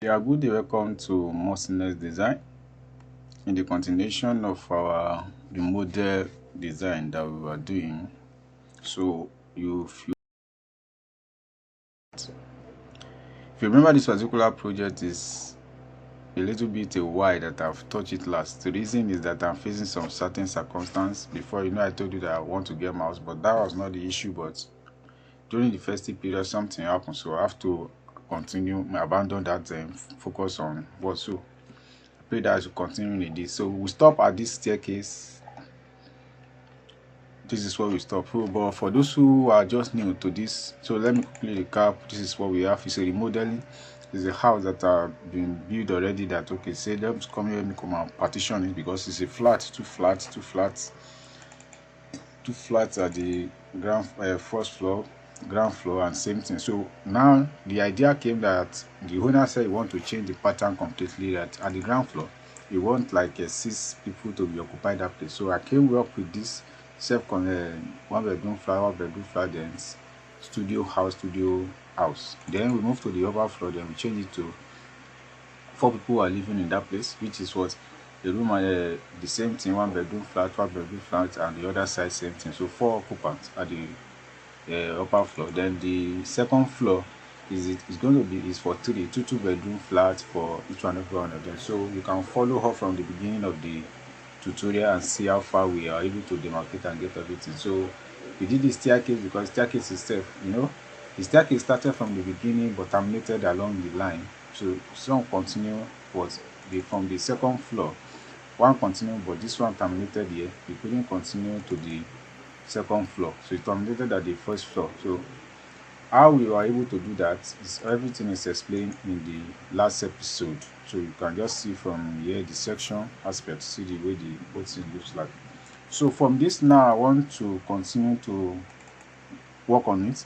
Yeah, good day, welcome to Mosiness Design. In the continuation of our remodel design that we were doing, so if you remember, this particular project is a little bit a while that I've touched it last. The reason is that I'm facing some certain circumstance. Before, I told you that I want to get my house, but that was not the issue. But during the festive period, something happened, so I have to continue, abandon that and focus on what so. Pray that I should continue in this. So we stop at this staircase. This is where we stop. So, but for those who are just new to this, so let me quickly recap. This is what we have. It's a remodeling. It's a house that have been built already. That okay, say let's come here, let me come and partition it because it's a flat, two flats at the ground, first floor, ground floor, and same thing. So now the idea came that the owner said he want to change the pattern completely. That at the ground floor, he want like 6 people to be occupy that place. So I came up with this one bedroom flat, then studio house. Then we move to the upper floor. Then we change it to 4 people who are living in that place, which is what the room the same thing, one bedroom flat, and the other side same thing. So 4 occupants at the upper floor. Then the second floor is going to be for 3 2 bedroom flats for each one of them. So you can follow her from the beginning of the tutorial and see how far we are able to demarcate and get everything. So we did the staircase because staircase itself, the staircase started from the beginning but terminated along the line. So some continue was from the second floor, one continued, but this one terminated here. We couldn't continue to the second floor, so it terminated at the first floor. So how we were able to do that is everything is explained in the last episode. So you can just see from here the section aspect, see the way the whole thing looks like. So from this now, I want to continue to work on it.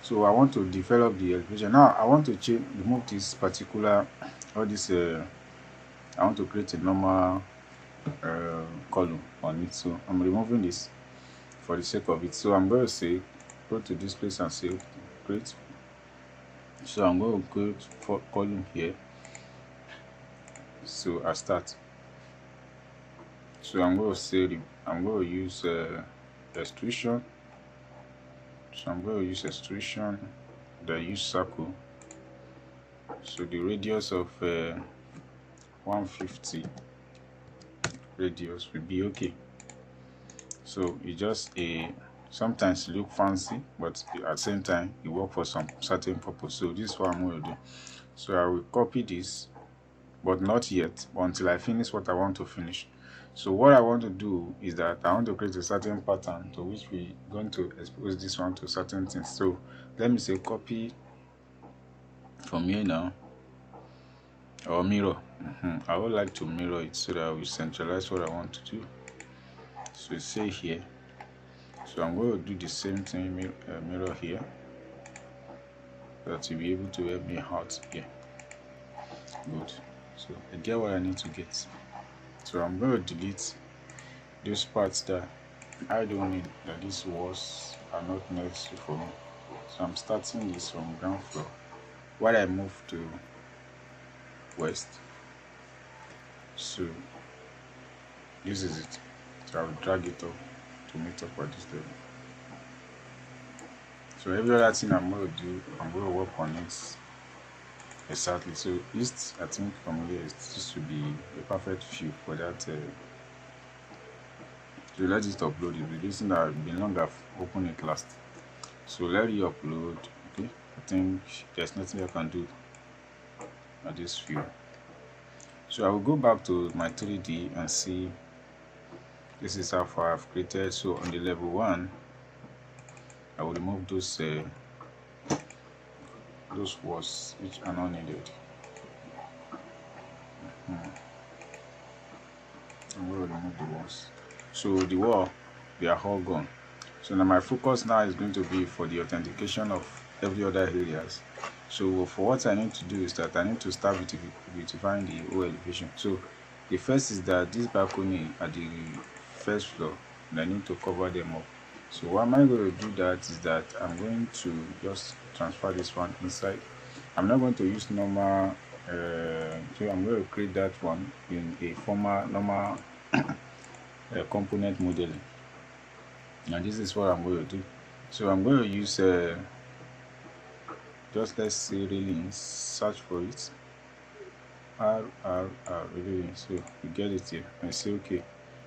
So I want to develop the elevation. Now I want to remove this particular, all this. I want to create a normal column on it. So I'm removing this for the sake of it. So I'm going to say, go to this place and say create. So I'm going to create for column here. So I start. So I'm going to say I'm going to use extrusion. So I'm going to use extrusion, then use circle. So the radius of 150 radius will be okay. So it just sometimes look fancy, but at the same time it work for some certain purpose. So this is what I'm going to do. So I will copy this, but not yet until I finish what I want to finish. So what I want to do is that I want to create a certain pattern to which we're going to expose this one to certain things. So let me say copy from here now, or mirror. I would like to mirror it so that I will centralize what I want to do. So say here. So I'm going to do the same thing, mirror here, that you'll be able to help me out here. Good. So I get what I need to get. So I'm going to delete those parts that I don't need, that these walls are not necessary for me. So I'm starting this from ground floor while I move to west. So this is it. So I'll drag it up to meet up at this level. So every other thing I'm going to do, I'm going to work on it exactly. So east, I think from here this should be a perfect view for that. So let it upload it. The reason that I've been long I've opened it last. So let it upload. Okay, I think there's nothing I can do at this view. So I will go back to my 3D and see. This is how far I've created. So on the level 1, I will remove those walls which are not needed. I'm going to remove the walls. So the wall, they are all gone. So now my focus now is going to be for the authentication of every other areas. So for what I need to do is that I need to start with beautifying the whole elevation. So the first is that this balcony at the first floor, and I need to cover them up. So what am I going to do that is that I'm going to just transfer this one inside. I'm not going to use normal So I'm going to create that one in a formal normal component modeling, and this is what I'm going to do. So I'm going to use just let's say railings, search for it, railings. So you get it here and say okay.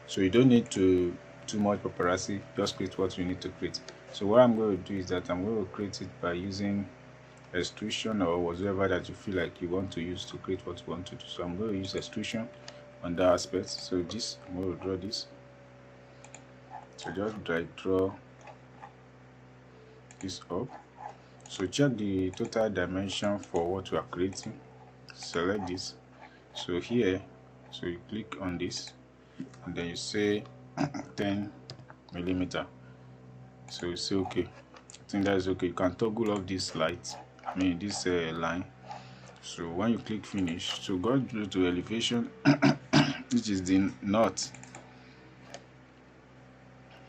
So you don't need to too much paparazzi, just create what you need to create. So what I'm going to do is that I'm going to create it by using extrusion or whatever that you feel like you want to use to create what you want to do. So I'm going to use extrusion on that aspect. So this, I'm going to draw this. So just draw this up. So check the total dimension for what you are creating, select this. So here, so you click on this and then you say 10 millimeter. So you say okay. I think that is okay. You can toggle off this light, this line. So when you click finish, so go to elevation which is the north.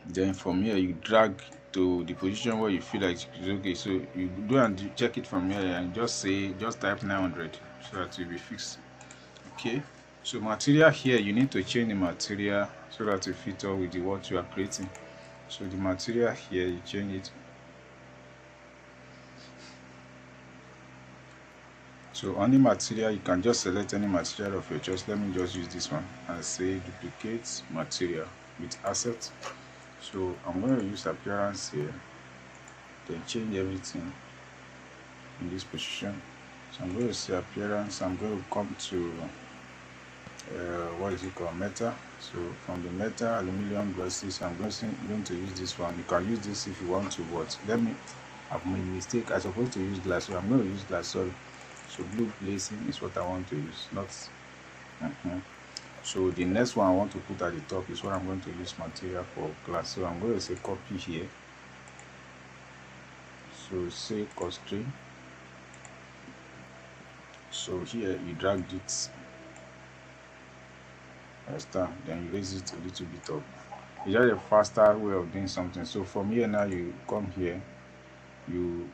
Then from here you drag to the position where you feel like it's okay. So you do and check it from here and just type 900 so that it will be fixed. Okay, so material here, you need to change the material so that it fit up with what you are creating. So the material here, you change it. So on the material, you can just select any material of your choice. Let me just use this one and say duplicate material with asset. So I'm going to use appearance here, then change everything in this position. So I'm going to say appearance. I'm going to come to what is it called, metal. So from the metal, aluminum glosses, I'm going to use this one. You can use this if you want to, but I've made a mistake. I'm supposed to use glass, so I'm going to use glass. Sorry. So blue glazing is what I want to use, not So the next one I want to put at the top is what I'm going to use material for glass. So I'm going to say copy here. So say constraint. So here you drag it, then you raise it a little bit up. It's just a faster way of doing something. So from here now, you come here, you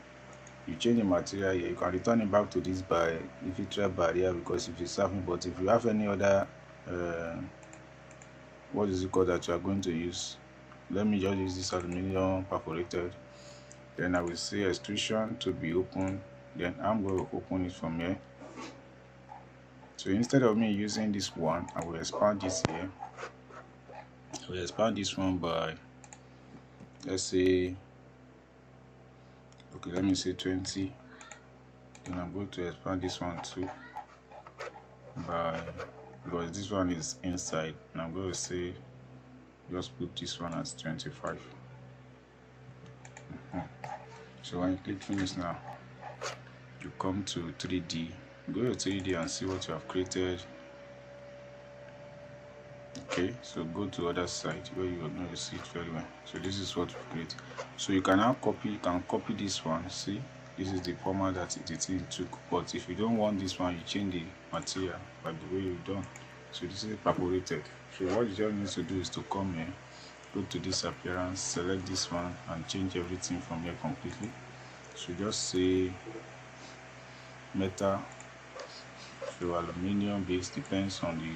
change the material here. You can return it back to this by if you try barrier, because if it's something, but if you have any other what is it called that you are going to use, let me just use this aluminum perforated. Then I will say extrusion to be open. Then I'm going to open it from here. So instead of me using this one, I will expand this here. I will expand this one by, let's say, okay, let me say 20. Then I'm going to expand this one too by, because this one is inside, and I'm going to say just put this one as 25. So when you click finish now, you come to 3D. Go to 3D and see what you have created. Okay, so go to other side where you know you see it very well. So this is what you create. So you can now copy this one. See, this is the format that the thing took. But if you don't want this one, you change the material by the way you've done. So this is perforated. So what you just need to do is to come here, go to this appearance, select this one and change everything from here completely. So just say metal, so aluminium base, depends on the,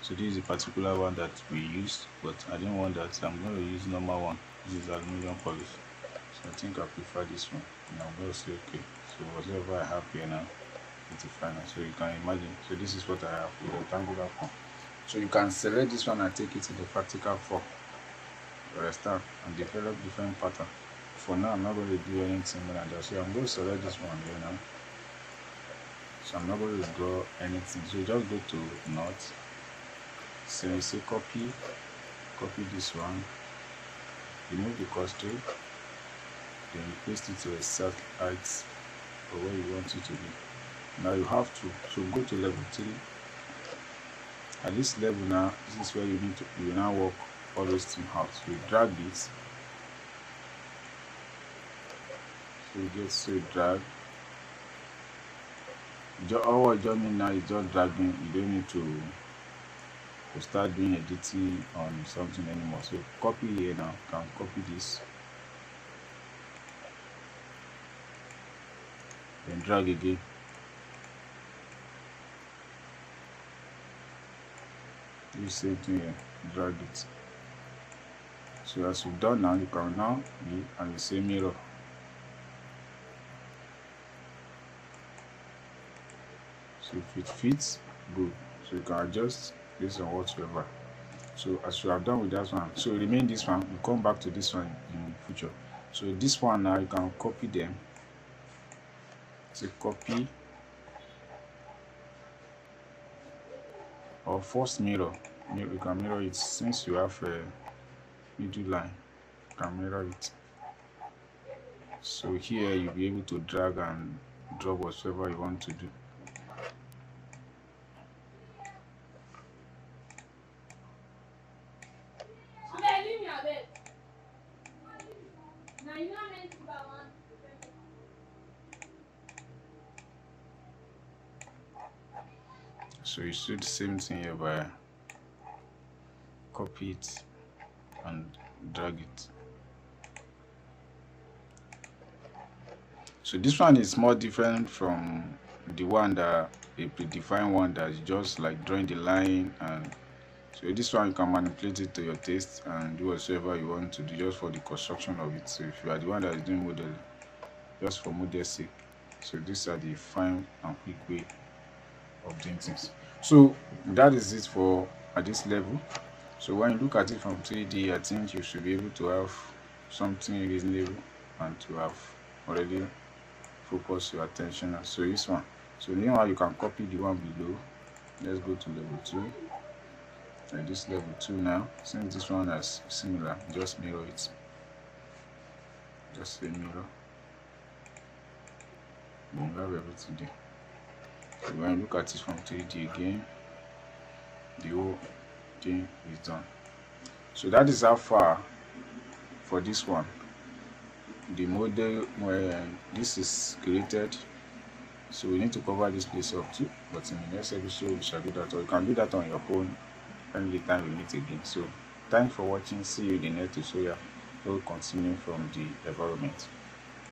so this is the particular one that we used, but I didn't want that, so I'm going to use normal one. This is aluminium polish, so I think I prefer this one, and I'm going to say okay. So whatever I have here now, it's the final. So you can imagine, so this is what I have with a rectangular form. So you can select this one and take it to the practical form, restart and develop different pattern. For now, I'm not going to do anything more than that. So I'm going to select this one here now. So I'm not going to draw anything. So just go to north. So you say copy this one, remove the constraint, then you paste it to a set height for where you want it to be. Now you have to, so go to level 3. At this level now, this is where you need to, you now work all those things out. So you drag this. So you get, so you drag. All what you mean now is just dragging. You don't need to start doing editing on something anymore. So copy here now. You can copy this. Then drag again. do the same thing here, drag it. So as you've done now, you can now be and the same mirror. So if it fits, good. So you can adjust based on whatsoever. So as you have done with that one, so remain this one, you come back to this one in future. So this one now you can copy them. So copy or first mirror. You can mirror it since you have a middle line. You can mirror it. So here you'll be able to drag and drop whatever you want to do. So you do the same thing here by copy it and drag it. So this one is more different from the one that a predefined one that is just like drawing the line, and so this one you can manipulate it to your taste and do whatever you want to do just for the construction of it. So if you are the one that is doing model just for model sake, so these are the fine and quick way of doing things. So that is it for at this level. So when you look at it from 3D, I think you should be able to have something reasonable and to have already focused your attention. So this one, so now you can copy the one below. Let's go to level 2 and this level 2 now. Since this one is similar, just mirror it, just a mirror. You have everything there. So when you look at it from 3D again, the whole thing is done. So that is how far for this one. The model where this is created, so we need to cover this place up too, but in the next episode we shall do that, or you can do that on your own any time we meet again. So thanks for watching. See you in the next tutorial. We'll continue from the environment.